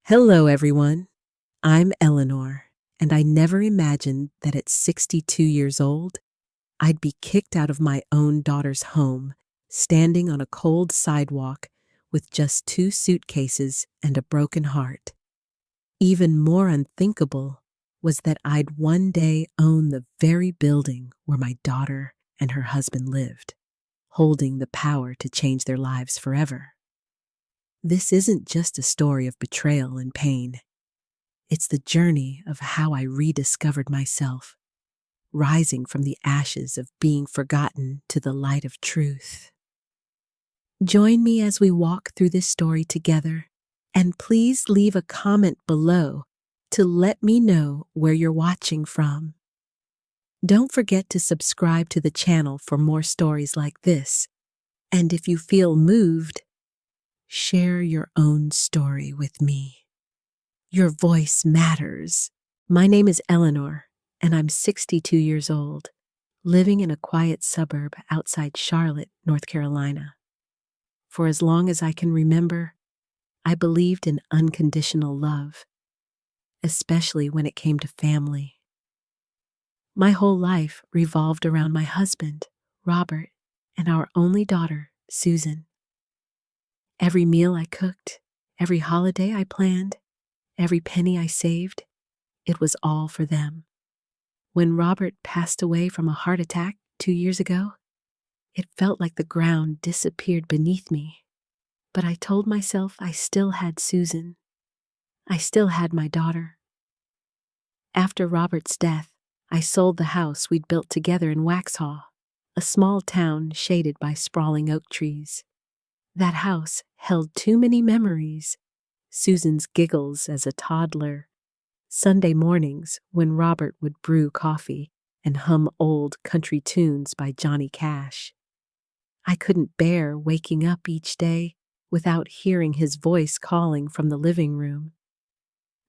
Hello, everyone. I'm Eleanor, and I never imagined that at 62 years old, I'd be kicked out of my own daughter's home, standing on a cold sidewalk with just two suitcases and a broken heart. Even more unthinkable was that I'd one day own the very building where my daughter and her husband lived, holding the power to change their lives forever. This isn't just a story of betrayal and pain. It's the journey of how I rediscovered myself, rising from the ashes of being forgotten to the light of truth. Join me as we walk through this story together, and please leave a comment below to let me know where you're watching from. Don't forget to subscribe to the channel for more stories like this, and if you feel moved, share your own story with me. Your voice matters. My name is Eleanor, and I'm 62 years old, living in a quiet suburb outside Charlotte, North Carolina. For as long as I can remember, I believed in unconditional love, especially when it came to family. My whole life revolved around my husband, Robert, and our only daughter, Susan. Every meal I cooked, every holiday I planned, every penny I saved, it was all for them. When Robert passed away from a heart attack 2 years ago, it felt like the ground disappeared beneath me. But I told myself I still had Susan. I still had my daughter. After Robert's death, I sold the house we'd built together in Waxhaw, a small town shaded by sprawling oak trees. That house held too many memories. Susan's giggles as a toddler, Sunday mornings when Robert would brew coffee and hum old country tunes by Johnny Cash. I couldn't bear waking up each day without hearing his voice calling from the living room.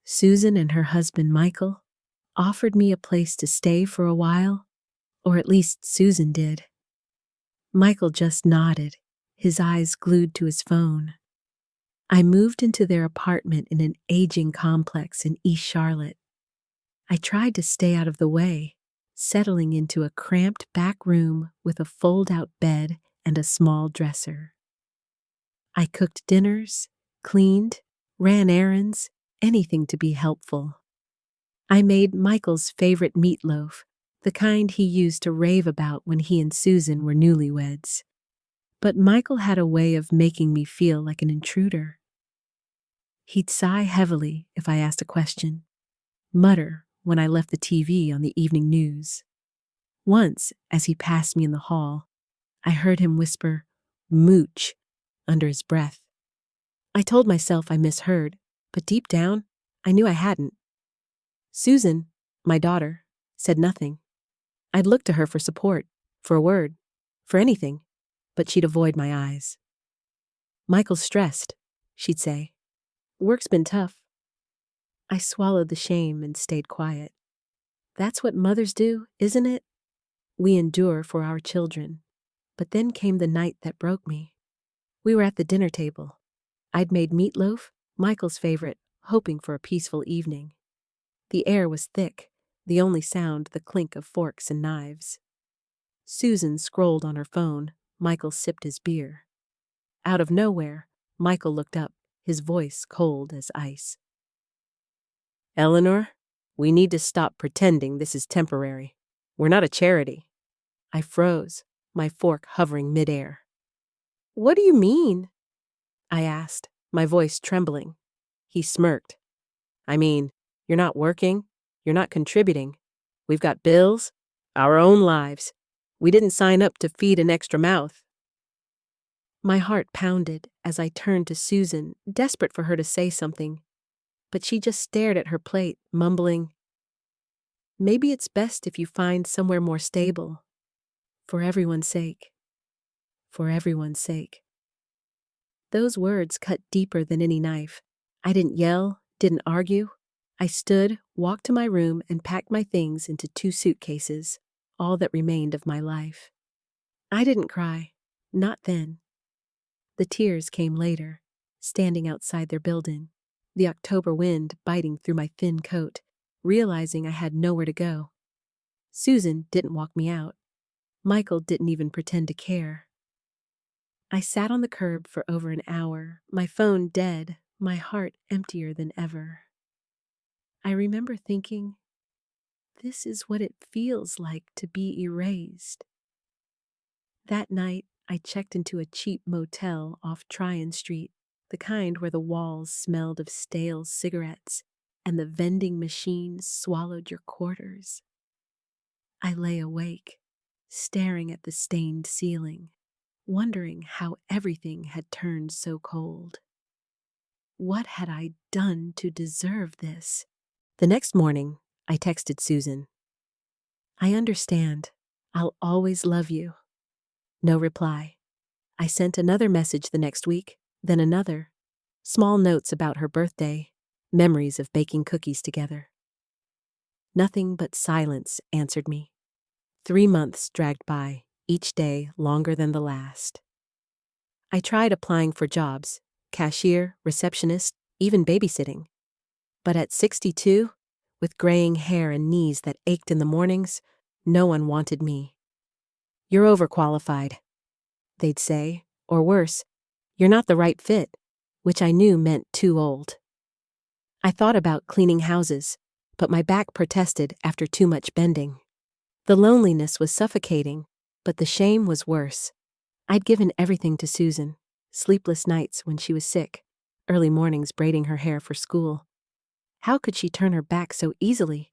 Susan and her husband Michael offered me a place to stay for a while, or at least Susan did. Michael just nodded, his eyes glued to his phone. I moved into their apartment in an aging complex in East Charlotte. I tried to stay out of the way, settling into a cramped back room with a fold-out bed and a small dresser. I cooked dinners, cleaned, ran errands, anything to be helpful. I made Michael's favorite meatloaf, the kind he used to rave about when he and Susan were newlyweds. But Michael had a way of making me feel like an intruder. He'd sigh heavily if I asked a question, mutter when I left the TV on the evening news. Once, as he passed me in the hall, I heard him whisper, "Mooch," under his breath. I told myself I misheard, but deep down, I knew I hadn't. Susan, my daughter, said nothing. I'd look to her for support, for a word, for anything, but she'd avoid my eyes. "Michael's stressed," she'd say. "Work's been tough." I swallowed the shame and stayed quiet. That's what mothers do, isn't it? We endure for our children. But then came the night that broke me. We were at the dinner table. I'd made meatloaf, Michael's favorite, hoping for a peaceful evening. The air was thick, the only sound the clink of forks and knives. Susan scrolled on her phone, Michael sipped his beer. Out of nowhere, Michael looked up, his voice cold as ice. "Eleanor, we need to stop pretending this is temporary. We're not a charity." I froze, my fork hovering midair. "What do you mean?" I asked, my voice trembling. He smirked. "I mean, you're not working, you're not contributing. We've got bills, our own lives. We didn't sign up to feed an extra mouth." My heart pounded as I turned to Susan, desperate for her to say something. But she just stared at her plate, mumbling, "Maybe it's best if you find somewhere more stable. For everyone's sake. For everyone's sake." Those words cut deeper than any knife. I didn't yell, didn't argue. I stood, walked to my room, and packed my things into 2 suitcases, all that remained of my life. I didn't cry, not then. The tears came later, standing outside their building, the October wind biting through my thin coat, realizing I had nowhere to go. Susan didn't walk me out. Michael didn't even pretend to care. I sat on the curb for over an hour, my phone dead, my heart emptier than ever. I remember thinking, this is what it feels like to be erased. That night, I checked into a cheap motel off Tryon Street, the kind where the walls smelled of stale cigarettes and the vending machines swallowed your quarters. I lay awake, staring at the stained ceiling, wondering how everything had turned so cold. What had I done to deserve this? The next morning, I texted Susan. I understand. I'll always love you. No reply. I sent another message the next week, then another. Small notes about her birthday, memories of baking cookies together. Nothing but silence answered me. 3 months dragged by, each day longer than the last. I tried applying for jobs, cashier, receptionist, even babysitting. But at 62, with graying hair and knees that ached in the mornings, no one wanted me. You're overqualified, they'd say, or worse, you're not the right fit, which I knew meant too old. I thought about cleaning houses, but my back protested after too much bending. The loneliness was suffocating, but the shame was worse. I'd given everything to Susan, sleepless nights when she was sick, early mornings braiding her hair for school. How could she turn her back so easily?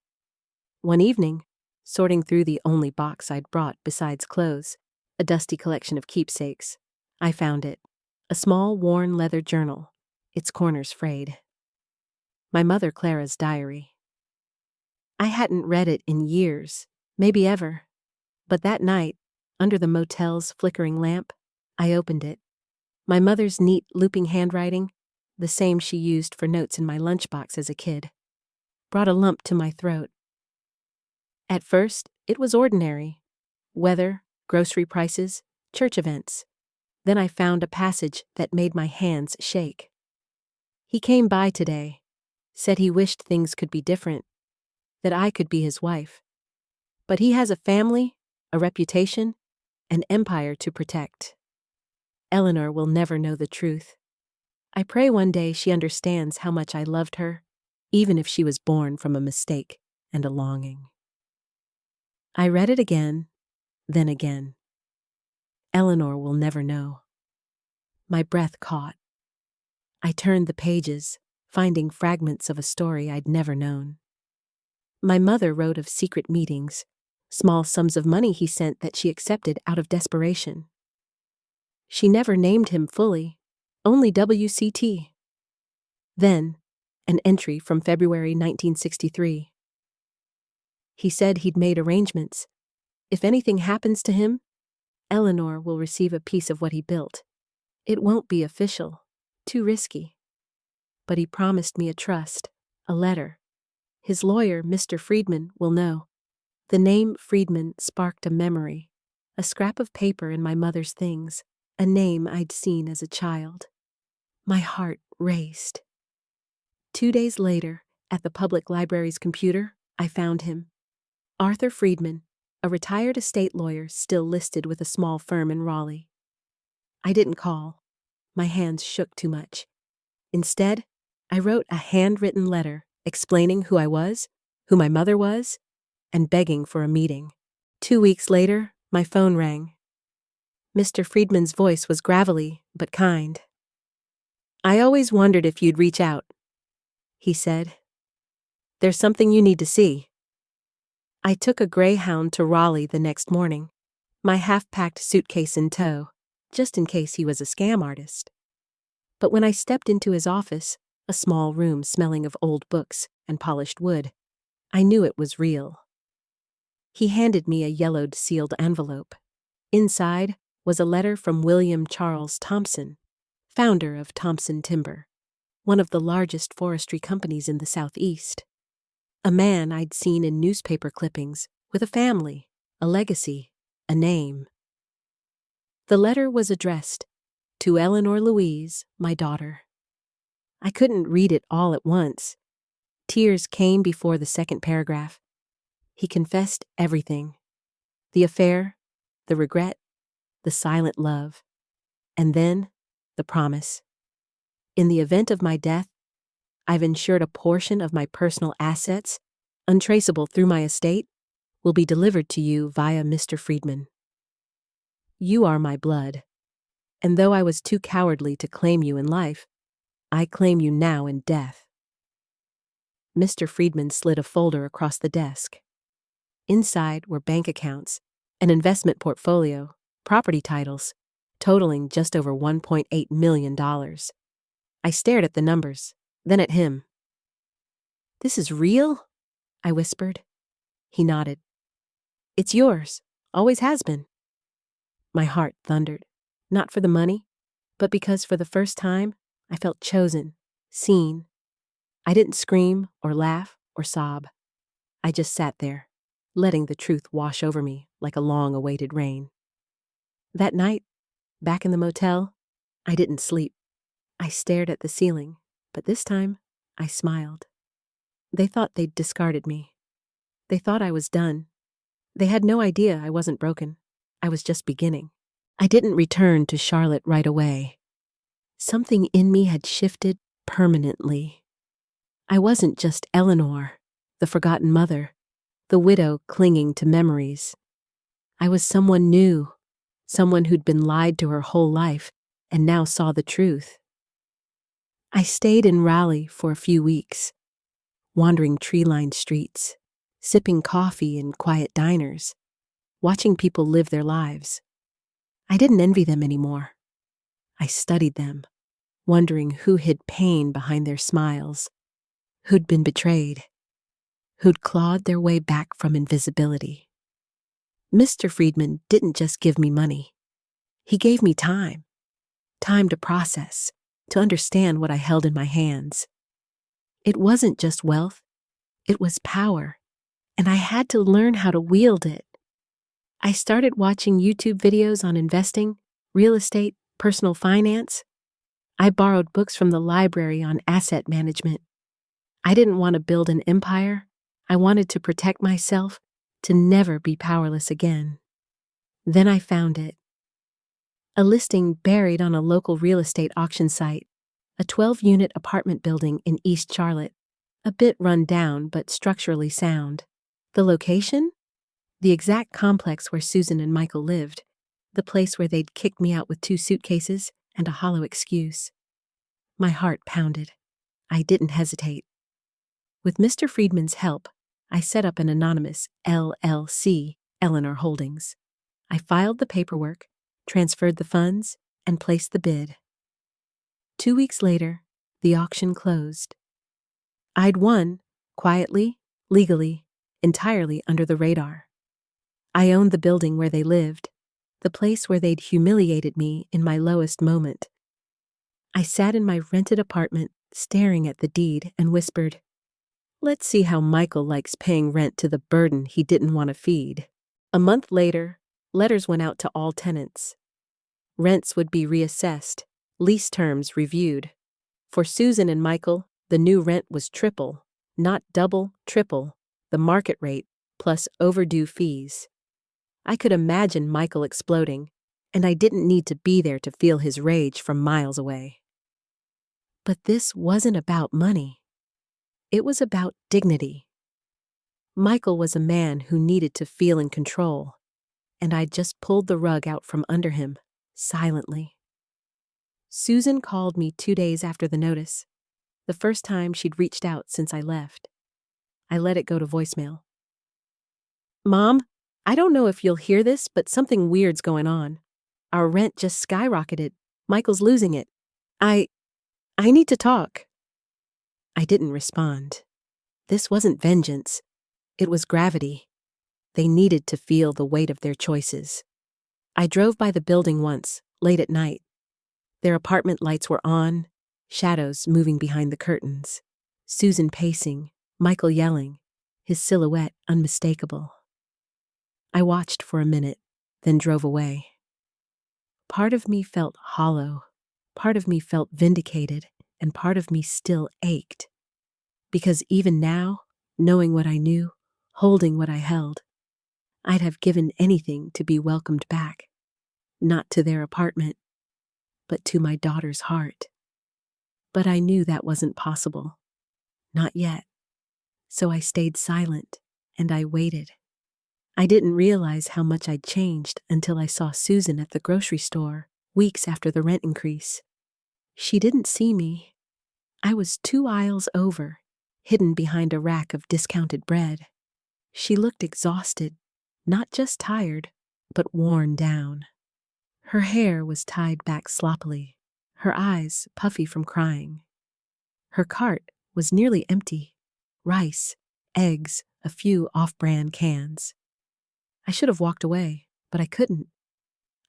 One evening, sorting through the only box I'd brought besides clothes, a dusty collection of keepsakes, I found it, a small worn leather journal, its corners frayed. My mother Clara's diary. I hadn't read it in years, maybe ever, but that night, under the motel's flickering lamp, I opened it. My mother's neat looping handwriting, the same she used for notes in my lunchbox as a kid, brought a lump to my throat. At first, it was ordinary. Weather, grocery prices, church events. Then I found a passage that made my hands shake. He came by today, said he wished things could be different, that I could be his wife. But he has a family, a reputation, an empire to protect. Eleanor will never know the truth. I pray one day she understands how much I loved her, even if she was born from a mistake and a longing. I read it again, then again. Eleanor will never know. My breath caught. I turned the pages, finding fragments of a story I'd never known. My mother wrote of secret meetings, small sums of money he sent that she accepted out of desperation. She never named him fully, only WCT. Then, an entry from February 1963. He said he'd made arrangements. If anything happens to him, Eleanor will receive a piece of what he built. It won't be official, too risky. But he promised me a trust, a letter. His lawyer, Mr. Friedman, will know. The name Friedman sparked a memory, a scrap of paper in my mother's things, a name I'd seen as a child. My heart raced. 2 days later, at the public library's computer, I found him. Arthur Friedman, a retired estate lawyer still listed with a small firm in Raleigh. I didn't call. My hands shook too much. Instead, I wrote a handwritten letter explaining who I was, who my mother was, and begging for a meeting. 2 weeks later, my phone rang. Mr. Friedman's voice was gravelly but kind. I always wondered if you'd reach out, he said. There's something you need to see. I took a Greyhound to Raleigh the next morning, my half-packed suitcase in tow, just in case he was a scam artist. But when I stepped into his office, a small room smelling of old books and polished wood, I knew it was real. He handed me a yellowed sealed envelope. Inside was a letter from William Charles Thompson, founder of Thompson Timber, one of the largest forestry companies in the Southeast. A man I'd seen in newspaper clippings, with a family, a legacy, a name. The letter was addressed to Eleanor Louise, my daughter. I couldn't read it all at once. Tears came before the second paragraph. He confessed everything. The affair, the regret, the silent love, and then the promise. In the event of my death, I've ensured a portion of my personal assets, untraceable through my estate, will be delivered to you via Mr. Friedman. You are my blood, and though I was too cowardly to claim you in life, I claim you now in death. Mr. Friedman slid a folder across the desk. Inside were bank accounts, an investment portfolio, property titles, totaling just over $1.8 million. I stared at the numbers, then at him. "This is real?" I whispered. He nodded. "It's yours. Always has been." My heart thundered, not for the money, but because for the first time, I felt chosen, seen. I didn't scream or laugh or sob. I just sat there, letting the truth wash over me like a long-awaited rain. That night, back in the motel, I didn't sleep. I stared at the ceiling, but this time, I smiled. They thought they'd discarded me. They thought I was done. They had no idea I wasn't broken. I was just beginning. I didn't return to Charlotte right away. Something in me had shifted permanently. I wasn't just Eleanor, the forgotten mother, the widow clinging to memories. I was someone new, someone who'd been lied to her whole life and now saw the truth. I stayed in Raleigh for a few weeks, wandering tree-lined streets, sipping coffee in quiet diners, watching people live their lives. I didn't envy them anymore. I studied them, wondering who hid pain behind their smiles, who'd been betrayed, who'd clawed their way back from invisibility. Mr. Friedman didn't just give me money. He gave me time to process, to understand what I held in my hands. It wasn't just wealth, it was power, and I had to learn how to wield it. I started watching YouTube videos on investing, real estate, personal finance. I borrowed books from the library on asset management. I didn't want to build an empire. I wanted to protect myself, to never be powerless again. Then I found it. A listing buried on a local real estate auction site, a 12-unit apartment building in East Charlotte, a bit run down but structurally sound. The location? The exact complex where Susan and Michael lived, the place where they'd kicked me out with 2 suitcases and a hollow excuse. My heart pounded. I didn't hesitate. With Mr. Friedman's help, I set up an anonymous LLC, Eleanor Holdings. I filed the paperwork, transferred the funds, and placed the bid. 2 weeks later, the auction closed. I'd won, quietly, legally, entirely under the radar. I owned the building where they lived, the place where they'd humiliated me in my lowest moment. I sat in my rented apartment, staring at the deed, and whispered, "Let's see how Michael likes paying rent to the burden he didn't want to feed." A month later, letters went out to all tenants. Rents would be reassessed, lease terms reviewed. For Susan and Michael, the new rent was triple, not double, triple, the market rate, plus overdue fees. I could imagine Michael exploding, and I didn't need to be there to feel his rage from miles away. But this wasn't about money. It was about dignity. Michael was a man who needed to feel in control, and I'd just pulled the rug out from under him, silently. Susan called me 2 days after the notice, the first time she'd reached out since I left. I let it go to voicemail. "Mom, I don't know if you'll hear this, but something weird's going on. Our rent just skyrocketed. Michael's losing it. I need to talk." I didn't respond. This wasn't vengeance. It was gravity. They needed to feel the weight of their choices. I drove by the building once, late at night. Their apartment lights were on, shadows moving behind the curtains. Susan pacing, Michael yelling, his silhouette unmistakable. I watched for a minute, then drove away. Part of me felt hollow. Part of me felt vindicated. and part of me still ached. Because even now, knowing what I knew, holding what I held, I'd have given anything to be welcomed back. Not to their apartment, but to my daughter's heart. But I knew that wasn't possible. Not yet. So I stayed silent, and I waited. I didn't realize how much I'd changed until I saw Susan at the grocery store, weeks after the rent increase. She didn't see me. I was 2 aisles over, hidden behind a rack of discounted bread. She looked exhausted, not just tired, but worn down. Her hair was tied back sloppily, her eyes puffy from crying. Her cart was nearly empty. Rice, eggs, a few off-brand cans. I should have walked away, but I couldn't.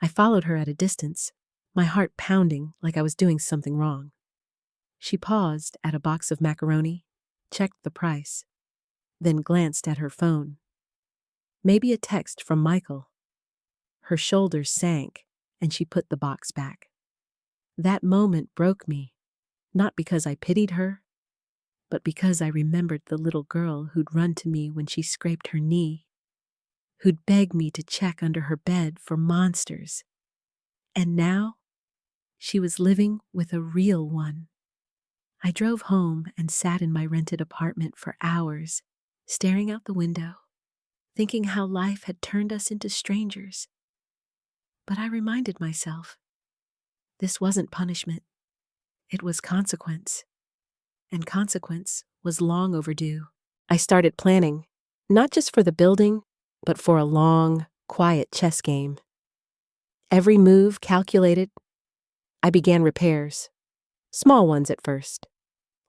I followed her at a distance, my heart pounding like I was doing something wrong. She paused at a box of macaroni, checked the price, then glanced at her phone. Maybe a text from Michael. Her shoulders sank, and she put the box back. That moment broke me, not because I pitied her, but because I remembered the little girl who'd run to me when she scraped her knee, who'd beg me to check under her bed for monsters. And now, she was living with a real one. I drove home and sat in my rented apartment for hours, staring out the window, thinking how life had turned us into strangers. But I reminded myself, this wasn't punishment. It was consequence. And consequence was long overdue. I started planning, not just for the building, but for a long, quiet chess game. Every move calculated. I began repairs, small ones at first.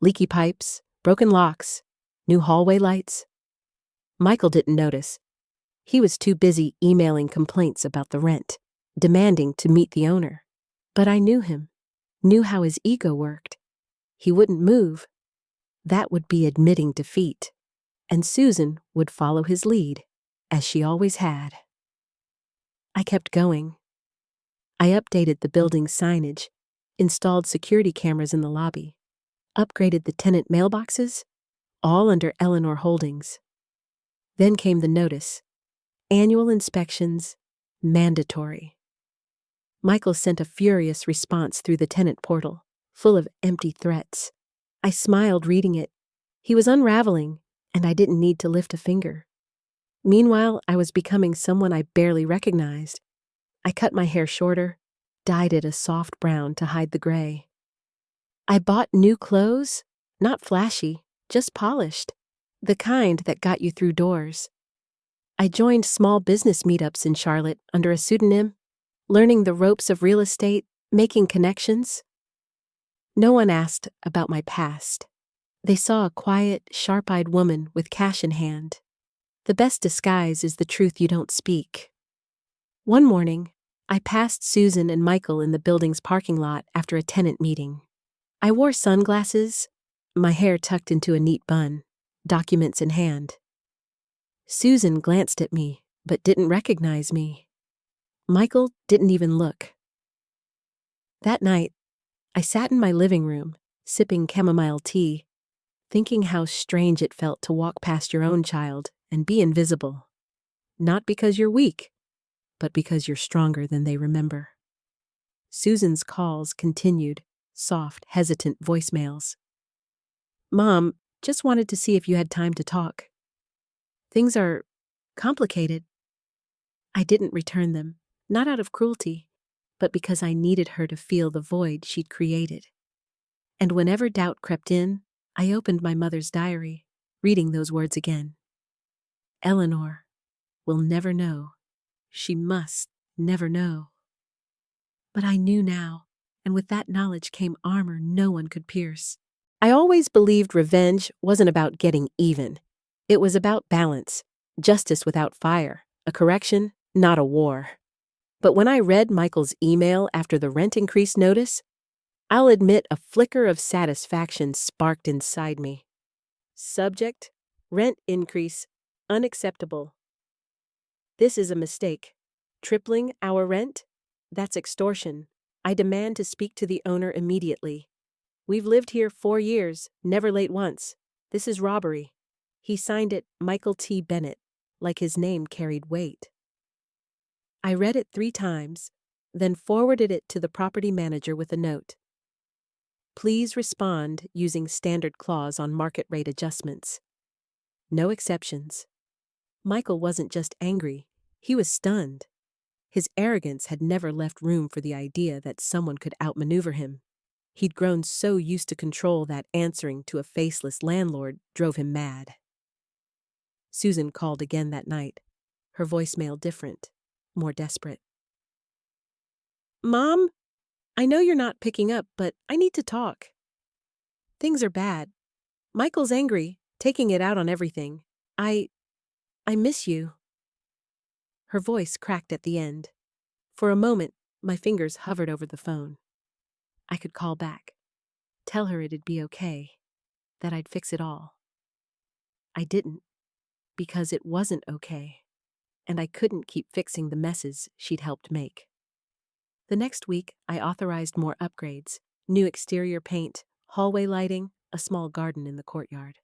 Leaky pipes, broken locks, new hallway lights. Michael didn't notice. He was too busy emailing complaints about the rent, demanding to meet the owner. But I knew him, knew how his ego worked. He wouldn't move. That would be admitting defeat. And Susan would follow his lead, as she always had. I kept going. I updated the building's signage, installed security cameras in the lobby, upgraded the tenant mailboxes, all under Eleanor Holdings. Then came the notice. Annual inspections, mandatory. Michael sent a furious response through the tenant portal, full of empty threats. I smiled reading it. He was unraveling, and I didn't need to lift a finger. Meanwhile, I was becoming someone I barely recognized. I cut my hair shorter, dyed it a soft brown to hide the gray. I bought new clothes, not flashy, just polished, the kind that got you through doors. I joined small business meetups in Charlotte under a pseudonym, learning the ropes of real estate, making connections. No one asked about my past. They saw a quiet, sharp-eyed woman with cash in hand. The best disguise is the truth you don't speak. One morning, I passed Susan and Michael in the building's parking lot after a tenant meeting. I wore sunglasses, my hair tucked into a neat bun, documents in hand. Susan glanced at me, but didn't recognize me. Michael didn't even look. That night, I sat in my living room, sipping chamomile tea, thinking how strange it felt to walk past your own child and be invisible. Not because you're weak, but because you're stronger than they remember. Susan's calls continued, soft, hesitant voicemails. "Mom, just wanted to see if you had time to talk. Things are complicated." I didn't return them, not out of cruelty, but because I needed her to feel the void she'd created. And whenever doubt crept in, I opened my mother's diary, reading those words again. Eleanor will never know. She must never know. But I knew now, and with that knowledge came armor no one could pierce. I always believed revenge wasn't about getting even. It was about balance, justice without fire, a correction, not a war. But when I read Michael's email after the rent increase notice, I'll admit a flicker of satisfaction sparked inside me. Subject, rent increase, unacceptable. This is a mistake. Tripling our rent? That's extortion. I demand to speak to the owner immediately. We've lived here 4 years, never late once. This is robbery. He signed it Michael T. Bennett, like his name carried weight. I read it 3 times, then forwarded it to the property manager with a note. Please respond using standard clause on market rate adjustments. No exceptions. Michael wasn't just angry, he was stunned. His arrogance had never left room for the idea that someone could outmaneuver him. He'd grown so used to control that answering to a faceless landlord drove him mad. Susan called again that night, her voicemail different, more desperate. Mom, I know you're not picking up, but I need to talk. Things are bad. Michael's angry, taking it out on everything. I miss you. Her voice cracked at the end. For a moment, my fingers hovered over the phone. I could call back, tell her it'd be okay, that I'd fix it all. I didn't, because it wasn't okay, and I couldn't keep fixing the messes she'd helped make. The next week, I authorized more upgrades, new exterior paint, hallway lighting, a small garden in the courtyard.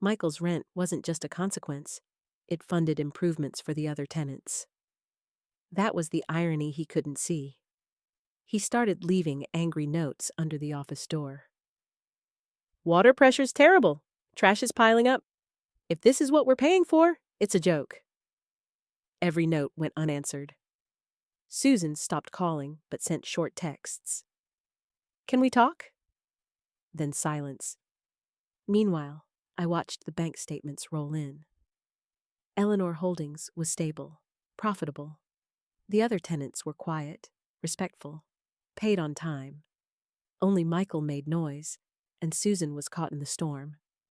Michael's rent wasn't just a consequence, it funded improvements for the other tenants. That was the irony he couldn't see. He started leaving angry notes under the office door. Water pressure's terrible. Trash is piling up. If this is what we're paying for, it's a joke. Every note went unanswered. Susan stopped calling but sent short texts. Can we talk? Then silence. Meanwhile, I watched the bank statements roll in. Eleanor Holdings was stable, profitable. The other tenants were quiet, respectful, paid on time. Only Michael made noise, and Susan was caught in the storm.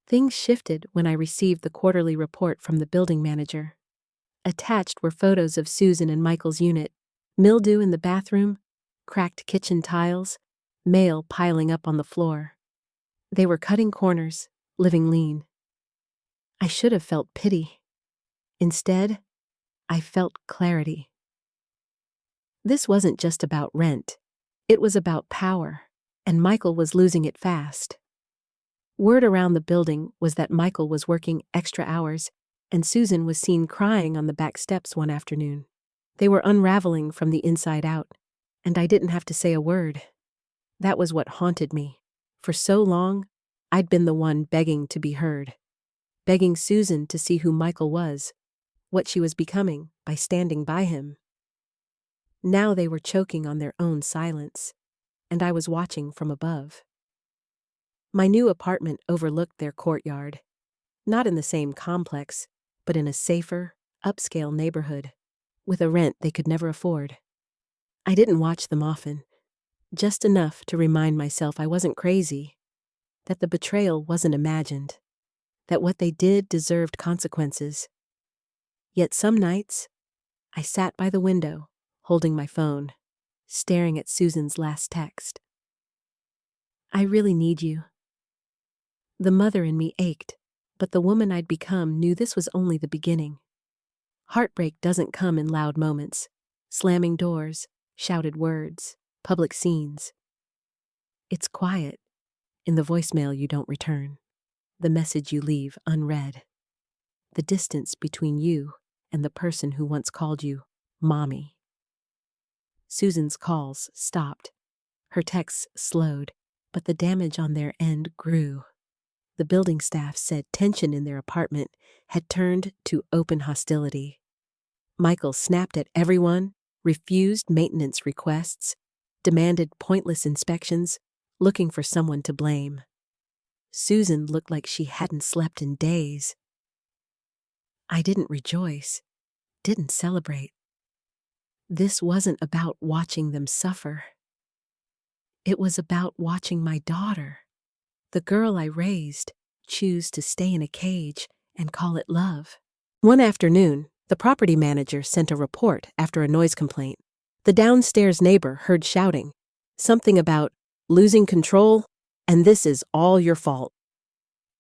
Things shifted when I received the quarterly report from the building manager. Attached were photos of Susan and Michael's unit, mildew in the bathroom, cracked kitchen tiles, mail piling up on the floor. They were cutting corners, living lean. I should have felt pity. Instead, I felt clarity. This wasn't just about rent. It was about power, and Michael was losing it fast. Word around the building was that Michael was working extra hours, and Susan was seen crying on the back steps one afternoon. They were unraveling from the inside out, and I didn't have to say a word. That was what haunted me. For so long, I'd been the one begging to be heard, begging Susan to see who Michael was, what she was becoming by standing by him. Now they were choking on their own silence, and I was watching from above. My new apartment overlooked their courtyard, not in the same complex, but in a safer, upscale neighborhood, with a rent they could never afford. I didn't watch them often, just enough to remind myself I wasn't crazy, that the betrayal wasn't imagined, that what they did deserved consequences. Yet some nights, I sat by the window, holding my phone, staring at Susan's last text. I really need you. The mother in me ached, but the woman I'd become knew this was only the beginning. Heartbreak doesn't come in loud moments, slamming doors, shouted words, public scenes. It's quiet, in the voicemail you don't return, the message you leave unread, the distance between you and the person who once called you Mommy. Susan's calls stopped. Her texts slowed, but the damage on their end grew. The building staff said tension in their apartment had turned to open hostility. Michael snapped at everyone, refused maintenance requests, demanded pointless inspections, looking for someone to blame. Susan looked like she hadn't slept in days. I didn't rejoice, didn't celebrate. This wasn't about watching them suffer. It was about watching my daughter, the girl I raised, choose to stay in a cage and call it love. One afternoon, the property manager sent a report after a noise complaint. The downstairs neighbor heard shouting, something about losing control, and this is all your fault.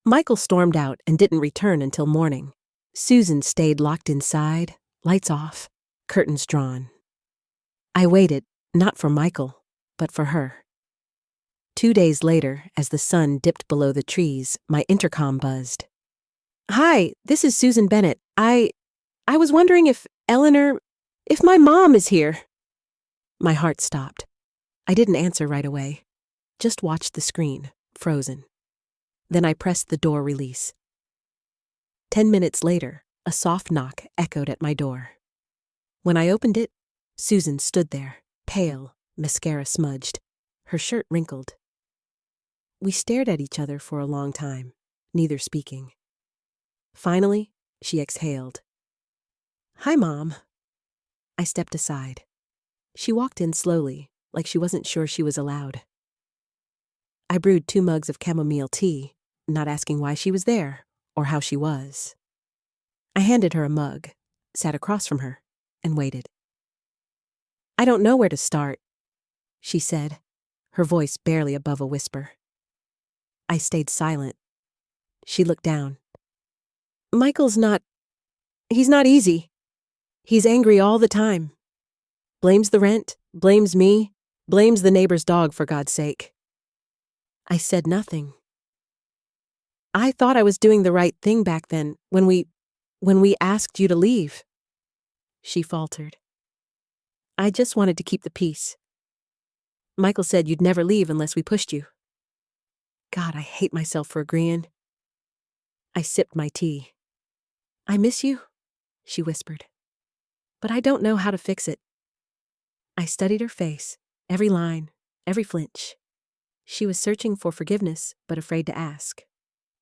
Michael stormed out and didn't return until morning. Susan stayed locked inside, lights off, curtains drawn. I waited, not for Michael, but for her. 2 days later, as the sun dipped below the trees, my intercom buzzed. "Hi, this is Susan Bennett. I was wondering if if my mom is here." My heart stopped. I didn't answer right away. Just watched the screen, frozen. Then I pressed the door release. 10 minutes later, a soft knock echoed at my door. When I opened it, Susan stood there, pale, mascara smudged, her shirt wrinkled. We stared at each other for a long time, neither speaking. Finally, she exhaled. "Hi, Mom." I stepped aside. She walked in slowly, like she wasn't sure she was allowed. I brewed 2 mugs of chamomile tea, not asking why she was there or how she was. I handed her a mug, sat across from her, and waited. "I don't know where to start," she said, her voice barely above a whisper. I stayed silent. She looked down. "Michael's he's not easy. He's angry all the time. Blames the rent, blames me, blames the neighbor's dog, for God's sake." I said nothing. "I thought I was doing the right thing back then, when we asked you to leave," she faltered. "I just wanted to keep the peace. Michael said you'd never leave unless we pushed you." God, I hate myself for agreeing. I sipped my tea. "I miss you," she whispered. "But I don't know how to fix it." I studied her face, every line, every flinch. She was searching for forgiveness, but afraid to ask.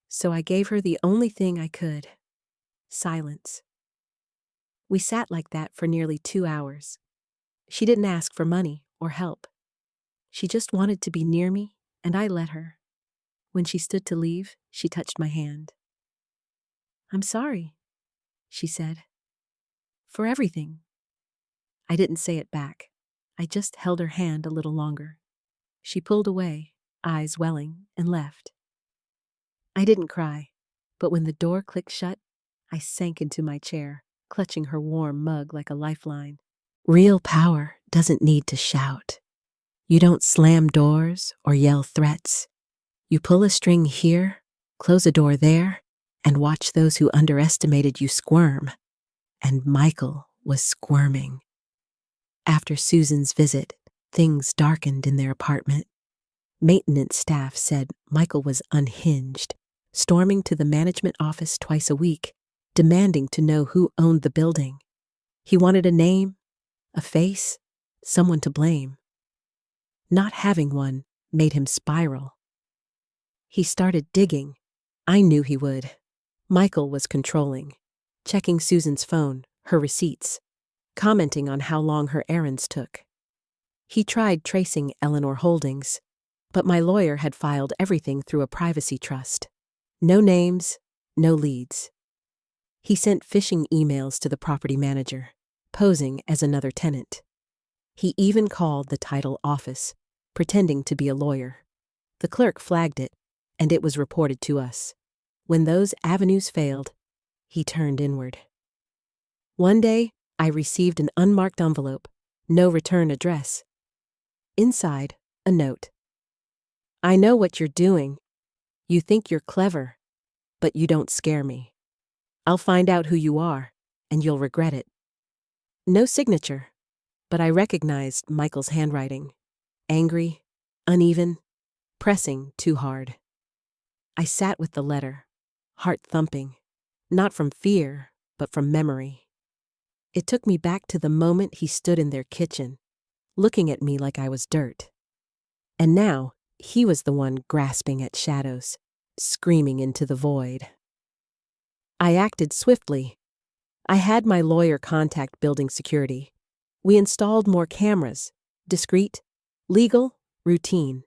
So I gave her the only thing I could: silence. We sat like that for nearly 2 hours. She didn't ask for money or help. She just wanted to be near me, and I let her. When she stood to leave, she touched my hand. "I'm sorry," she said, "for everything." I didn't say it back. I just held her hand a little longer. She pulled away, eyes welling, and left. I didn't cry, but when the door clicked shut, I sank into my chair, clutching her warm mug like a lifeline. Real power doesn't need to shout. You don't slam doors or yell threats. You pull a string here, close a door there, and watch those who underestimated you squirm. And Michael was squirming. After Susan's visit, things darkened in their apartment. Maintenance staff said Michael was unhinged, storming to the management office twice a week, demanding to know who owned the building. He wanted a name, a face, someone to blame. Not having one made him spiral. He started digging. I knew he would. Michael was controlling, checking Susan's phone, her receipts, commenting on how long her errands took. He tried tracing Eleanor Holdings, but my lawyer had filed everything through a privacy trust. No names, no leads. He sent phishing emails to the property manager, posing as another tenant. He even called the title office, pretending to be a lawyer. The clerk flagged it, and it was reported to us. When those avenues failed, he turned inward. One day, I received an unmarked envelope, no return address. Inside, a note. "I know what you're doing. You think you're clever, but you don't scare me. I'll find out who you are, and you'll regret it." No signature, but I recognized Michael's handwriting. Angry, uneven, pressing too hard. I sat with the letter, heart thumping, not from fear, but from memory. It took me back to the moment he stood in their kitchen, looking at me like I was dirt. And now, he was the one grasping at shadows, screaming into the void. I acted swiftly. I had my lawyer contact building security. We installed more cameras, discreet, legal, routine.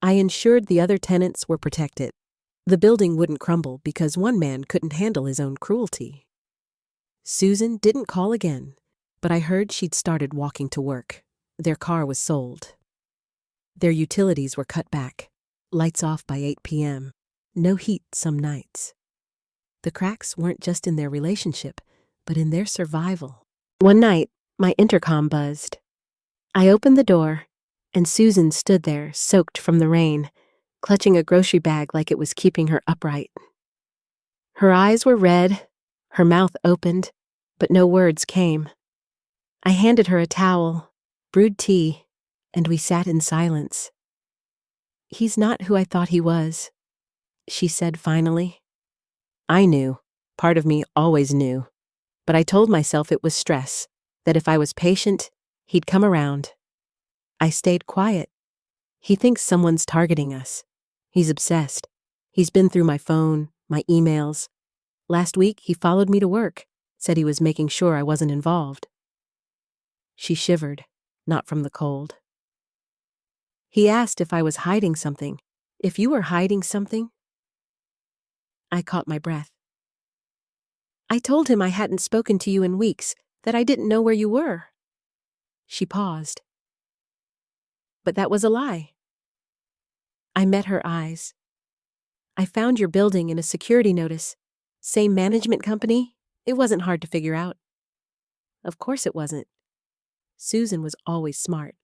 I ensured the other tenants were protected. The building wouldn't crumble because one man couldn't handle his own cruelty. Susan didn't call again, but I heard she'd started walking to work. Their car was sold. Their utilities were cut back, lights off by 8 p.m., no heat some nights. The cracks weren't just in their relationship, but in their survival. One night, my intercom buzzed. I opened the door, and Susan stood there, soaked from the rain, clutching a grocery bag like it was keeping her upright. Her eyes were red, her mouth opened, but no words came. I handed her a towel, brewed tea, and we sat in silence. "He's not who I thought he was," she said finally. I knew. Part of me always knew. But I told myself it was stress, that if I was patient, he'd come around. I stayed quiet. He thinks someone's targeting us. He's obsessed. He's been through my phone, my emails. Last week, he followed me to work, said he was making sure I wasn't involved. She shivered, not from the cold. He asked if I was hiding something. If you were hiding something? I caught my breath. I told him I hadn't spoken to you in weeks, that I didn't know where you were. She paused. But that was a lie. I met her eyes. I found your building in a security notice. Same management company? It wasn't hard to figure out. Of course it wasn't. Susan was always smart.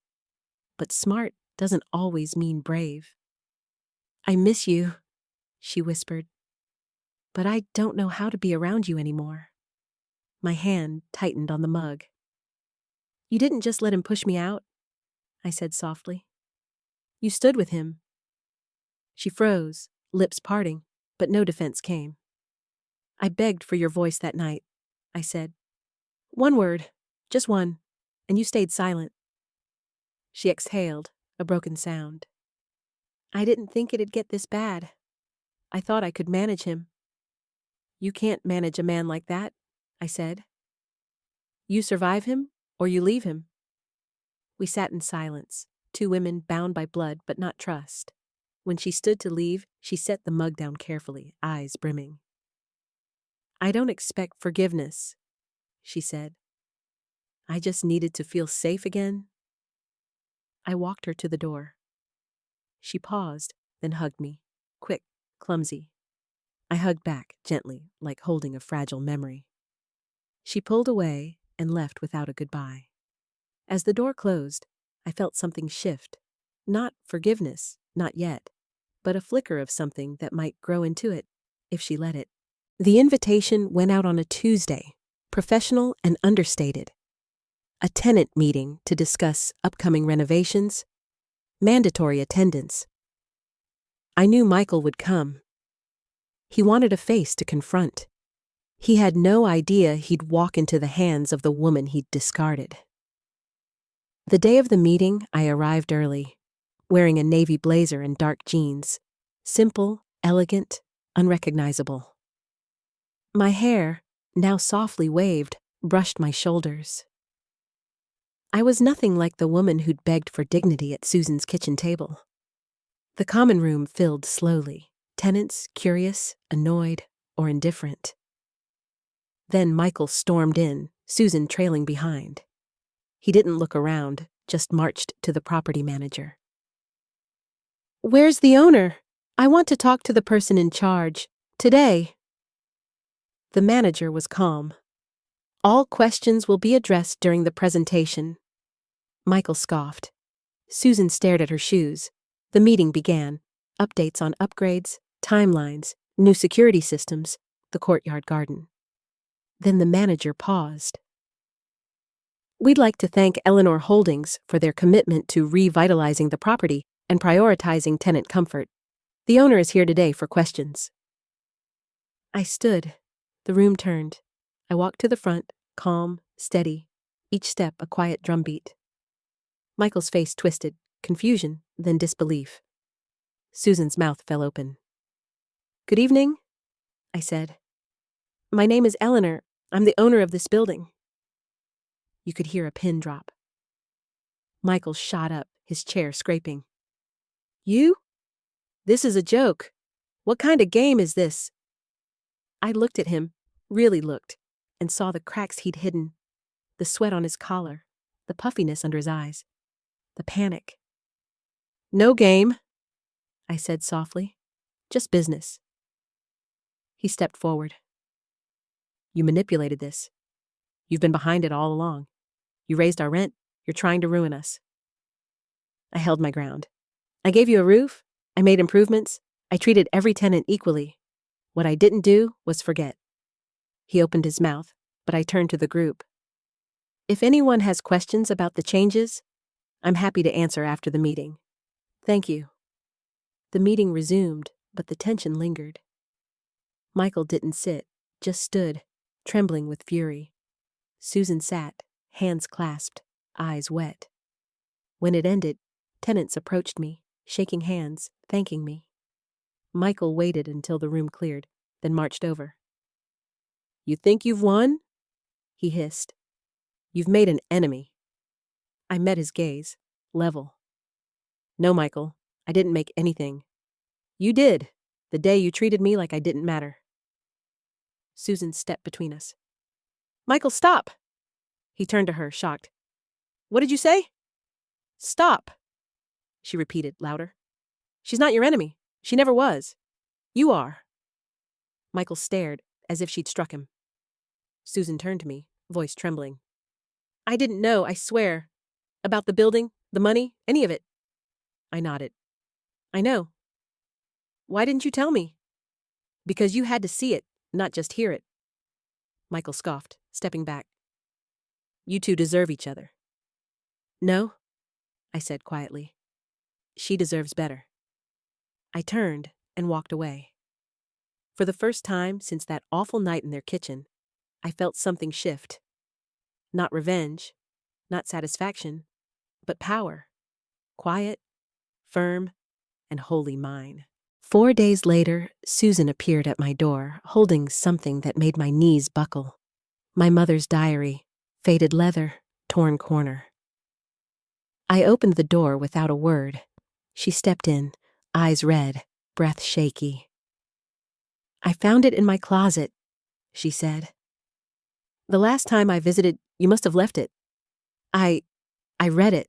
But smart doesn't always mean brave. I miss you, she whispered. But I don't know how to be around you anymore. My hand tightened on the mug. You didn't just let him push me out, I said softly. You stood with him. She froze, lips parting, but no defense came. I begged for your voice that night, I said. One word, just one, and you stayed silent. She exhaled, a broken sound. I didn't think it'd get this bad. I thought I could manage him. You can't manage a man like that, I said. You survive him, or you leave him. We sat in silence, two women bound by blood but not trust. When she stood to leave, she set the mug down carefully, eyes brimming. I don't expect forgiveness, she said. I just needed to feel safe again. I walked her to the door. She paused, then hugged me, quick, clumsy. I hugged back, gently, like holding a fragile memory. She pulled away and left without a goodbye. As the door closed, I felt something shift. Not forgiveness, not yet, but a flicker of something that might grow into it, if she let it. The invitation went out on a Tuesday, professional and understated. A tenant meeting to discuss upcoming renovations, mandatory attendance. I knew Michael would come. He wanted a face to confront. He had no idea he'd walk into the hands of the woman he'd discarded. The day of the meeting, I arrived early, wearing a navy blazer and dark jeans, simple, elegant, unrecognizable. My hair, now softly waved, brushed my shoulders. I was nothing like the woman who'd begged for dignity at Susan's kitchen table. The common room filled slowly, tenants curious, annoyed, or indifferent. Then Michael stormed in, Susan trailing behind. He didn't look around, just marched to the property manager. Where's the owner? I want to talk to the person in charge. Today. The manager was calm. All questions will be addressed during the presentation. Michael scoffed. Susan stared at her shoes. The meeting began. Updates on upgrades, timelines, new security systems, the courtyard garden. Then the manager paused. We'd like to thank Eleanor Holdings for their commitment to revitalizing the property and prioritizing tenant comfort. The owner is here today for questions. I stood. The room turned. I walked to the front, calm, steady, each step a quiet drumbeat. Michael's face twisted, confusion, then disbelief. Susan's mouth fell open. Good evening, I said. My name is Eleanor. I'm the owner of this building. You could hear a pin drop. Michael shot up, his chair scraping. You? This is a joke. What kind of game is this? I looked at him, really looked, and saw the cracks he'd hidden, the sweat on his collar, the puffiness under his eyes, the panic. No game, I said softly. Just business. He stepped forward. You manipulated this. You've been behind it all along. You raised our rent. You're trying to ruin us. I held my ground. I gave you a roof. I made improvements. I treated every tenant equally. What I didn't do was forget. He opened his mouth, but I turned to the group. If anyone has questions about the changes, I'm happy to answer after the meeting. Thank you. The meeting resumed, but the tension lingered. Michael didn't sit, just stood, trembling with fury. Susan sat, hands clasped, eyes wet. When it ended, tenants approached me, shaking hands, thanking me. Michael waited until the room cleared, then marched over. You think you've won? He hissed. You've made an enemy. I met his gaze, level. No, Michael, I didn't make anything. You did, the day you treated me like I didn't matter. Susan stepped between us. Michael, stop! He turned to her, shocked. What did you say? Stop, she repeated, louder. She's not your enemy. She never was. You are. Michael stared, as if she'd struck him. Susan turned to me, voice trembling. I didn't know, I swear. About the building, the money, any of it. I nodded. I know. Why didn't you tell me? Because you had to see it, not just hear it. Michael scoffed, stepping back. You two deserve each other. No, I said quietly. She deserves better. I turned and walked away. For the first time since that awful night in their kitchen, I felt something shift. Not revenge, not satisfaction, but power. Quiet, firm, and wholly mine. 4 days later, Susan appeared at my door, holding something that made my knees buckle. My mother's diary, faded leather, torn corner. I opened the door without a word. She stepped in, eyes red, breath shaky. I found it in my closet, she said. The last time I visited, you must have left it. I read it.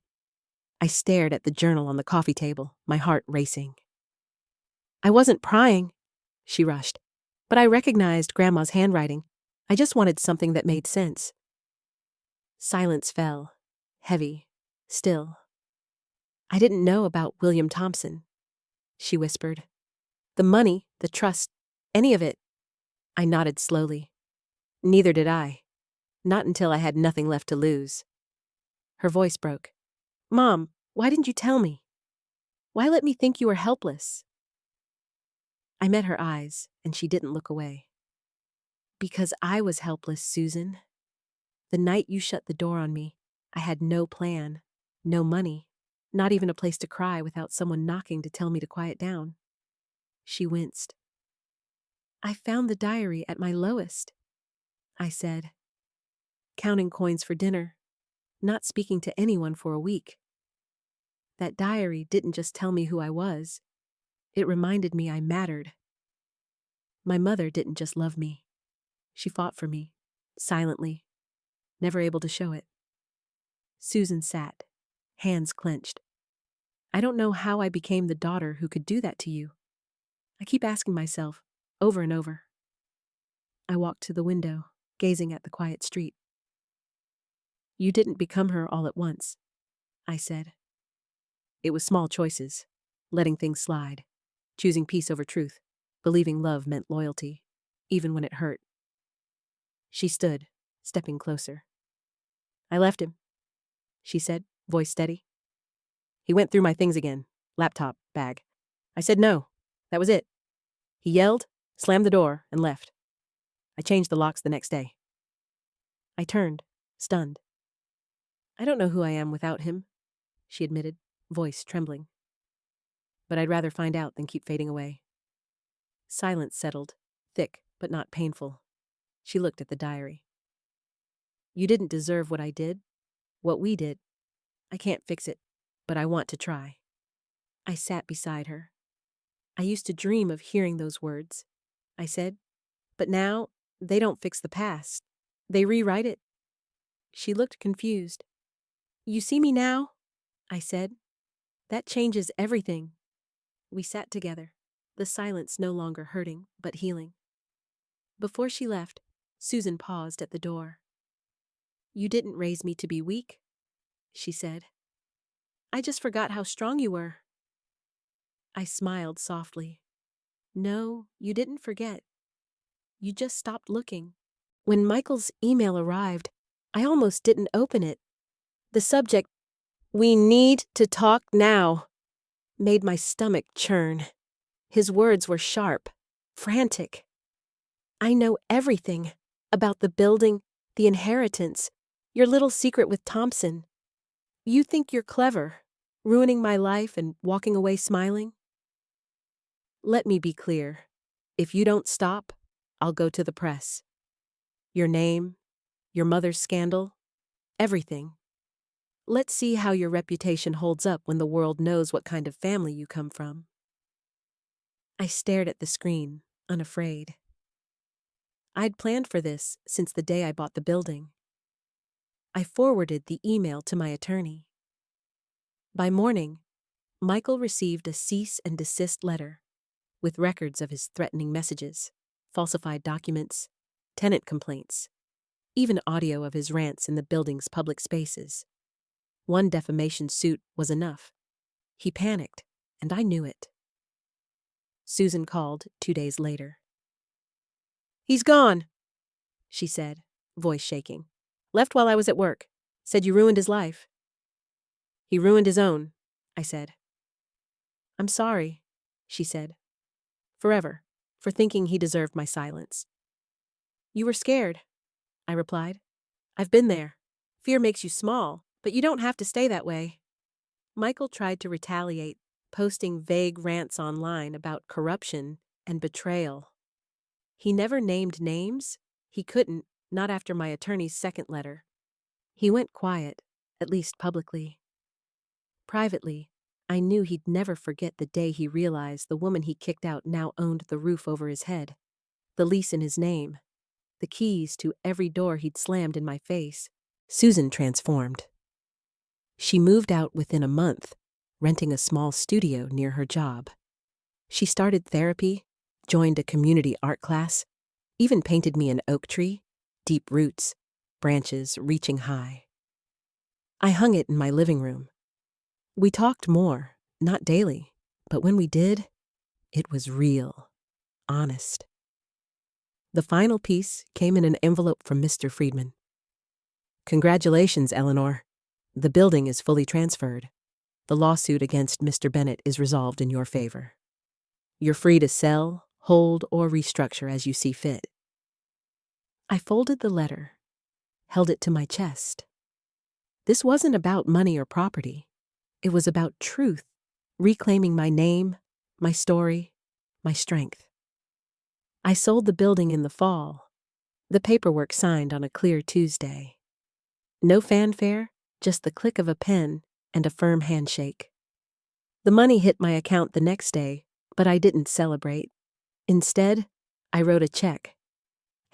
I stared at the journal on the coffee table, my heart racing. I wasn't prying, she rushed, but I recognized Grandma's handwriting. I just wanted something that made sense. Silence fell, heavy, still. I didn't know about William Thompson, she whispered. The money, the trust, any of it. I nodded slowly. Neither did I. Not until I had nothing left to lose. Her voice broke. Mom, why didn't you tell me? Why let me think you were helpless? I met her eyes, and she didn't look away. Because I was helpless, Susan. The night you shut the door on me, I had no plan, no money, not even a place to cry without someone knocking to tell me to quiet down. She winced. I found the diary at my lowest, I said. Counting coins for dinner, not speaking to anyone for a week. That diary didn't just tell me who I was. It reminded me I mattered. My mother didn't just love me. She fought for me, silently, never able to show it. Susan sat, hands clenched. I don't know how I became the daughter who could do that to you. I keep asking myself, over and over. I walked to the window, gazing at the quiet street. You didn't become her all at once, I said. It was small choices, letting things slide, choosing peace over truth, believing love meant loyalty, even when it hurt. She stood, stepping closer. I left him, she said, voice steady. He went through my things again, laptop, bag. I said no, that was it. He yelled, slammed the door, and left. I changed the locks the next day. I turned, stunned. I don't know who I am without him, she admitted, voice trembling. But I'd rather find out than keep fading away. Silence settled, thick but not painful. She looked at the diary. You didn't deserve what I did, what we did. I can't fix it, but I want to try. I sat beside her. I used to dream of hearing those words, I said, but now they don't fix the past. They rewrite it. She looked confused. You see me now? I said. That changes everything. We sat together, the silence no longer hurting, but healing. Before she left, Susan paused at the door. You didn't raise me to be weak, she said. I just forgot how strong you were. I smiled softly. No, you didn't forget. You just stopped looking. When Michael's email arrived, I almost didn't open it. The subject, "We need to talk now," made my stomach churn. His words were sharp, frantic. I know everything about the building, the inheritance, your little secret with Thompson. You think you're clever, ruining my life and walking away smiling? Let me be clear. If you don't stop, I'll go to the press. Your name, your mother's scandal, everything. Let's see how your reputation holds up when the world knows what kind of family you come from. I stared at the screen, unafraid. I'd planned for this since the day I bought the building. I forwarded the email to my attorney. By morning, Michael received a cease and desist letter with records of his threatening messages, falsified documents, tenant complaints, even audio of his rants in the building's public spaces. One defamation suit was enough. He panicked, and I knew it. Susan called 2 days later. "He's gone," she said, voice shaking. "Left while I was at work. Said you ruined his life." "He ruined his own," I said. "I'm sorry," she said. "Forever, for thinking he deserved my silence." "You were scared," I replied. "I've been there. Fear makes you small, but you don't have to stay that way." Michael tried to retaliate, posting vague rants online about corruption and betrayal. He never named names. He couldn't, not after my attorney's second letter. He went quiet, at least publicly. Privately, I knew he'd never forget the day he realized the woman he kicked out now owned the roof over his head, the lease in his name, the keys to every door he'd slammed in my face. Susan transformed. She moved out within a month, renting a small studio near her job. She started therapy, joined a community art class, even painted me an oak tree, deep roots, branches reaching high. I hung it in my living room. We talked more, not daily, but when we did, it was real, honest. The final piece came in an envelope from Mr. Friedman. "Congratulations, Eleanor. The building is fully transferred. The lawsuit against Mr. Bennett is resolved in your favor. You're free to sell, hold, or restructure as you see fit." I folded the letter, held it to my chest. This wasn't about money or property. It was about truth, reclaiming my name, my story, my strength. I sold the building in the fall, the paperwork signed on a clear Tuesday. No fanfare, just the click of a pen and a firm handshake. The money hit my account the next day, but I didn't celebrate. Instead, I wrote a check,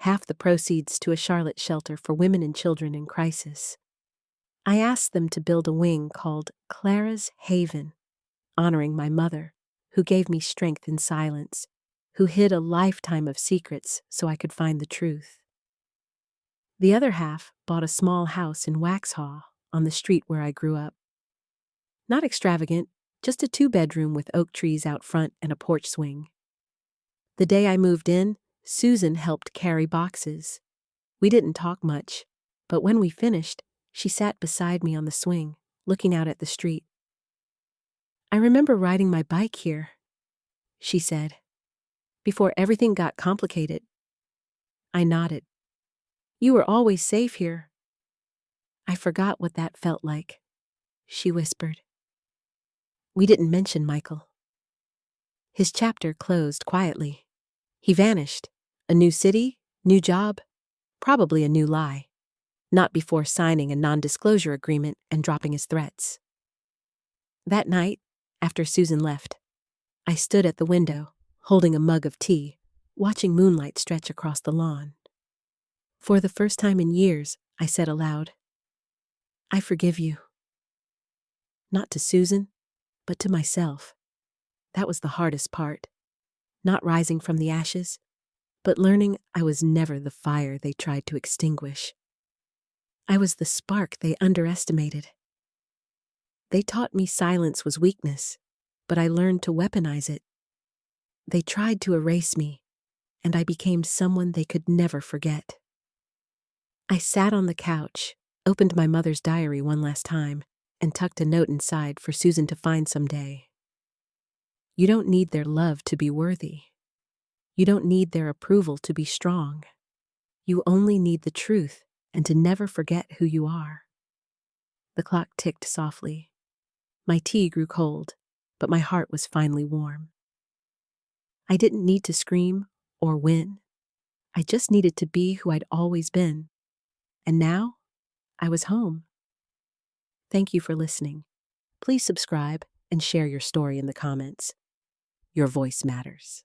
half the proceeds to a Charlotte shelter for women and children in crisis. I asked them to build a wing called Clara's Haven, honoring my mother, who gave me strength in silence, who hid a lifetime of secrets so I could find the truth. The other half bought a small house in Waxhaw, on the street where I grew up. Not extravagant, just a 2-bedroom with oak trees out front and a porch swing. The day I moved in, Susan helped carry boxes. We didn't talk much, but when we finished, she sat beside me on the swing, looking out at the street. "I remember riding my bike here," she said, "before everything got complicated." I nodded. "You were always safe here." "I forgot what that felt like," she whispered. We didn't mention Michael. His chapter closed quietly. He vanished. A new city, new job, probably a new lie. Not before signing a non-disclosure agreement and dropping his threats. That night, after Susan left, I stood at the window, holding a mug of tea, watching moonlight stretch across the lawn. For the first time in years, I said aloud, "I forgive you." Not to Susan, but to myself. That was the hardest part. Not rising from the ashes, but learning I was never the fire they tried to extinguish. I was the spark they underestimated. They taught me silence was weakness, but I learned to weaponize it. They tried to erase me, and I became someone they could never forget. I sat on the couch, opened my mother's diary one last time, and tucked a note inside for Susan to find someday. You don't need their love to be worthy. You don't need their approval to be strong. You only need the truth and to never forget who you are. The clock ticked softly. My tea grew cold, but my heart was finally warm. I didn't need to scream or win. I just needed to be who I'd always been. And now, I was home. Thank you for listening. Please subscribe and share your story in the comments. Your voice matters.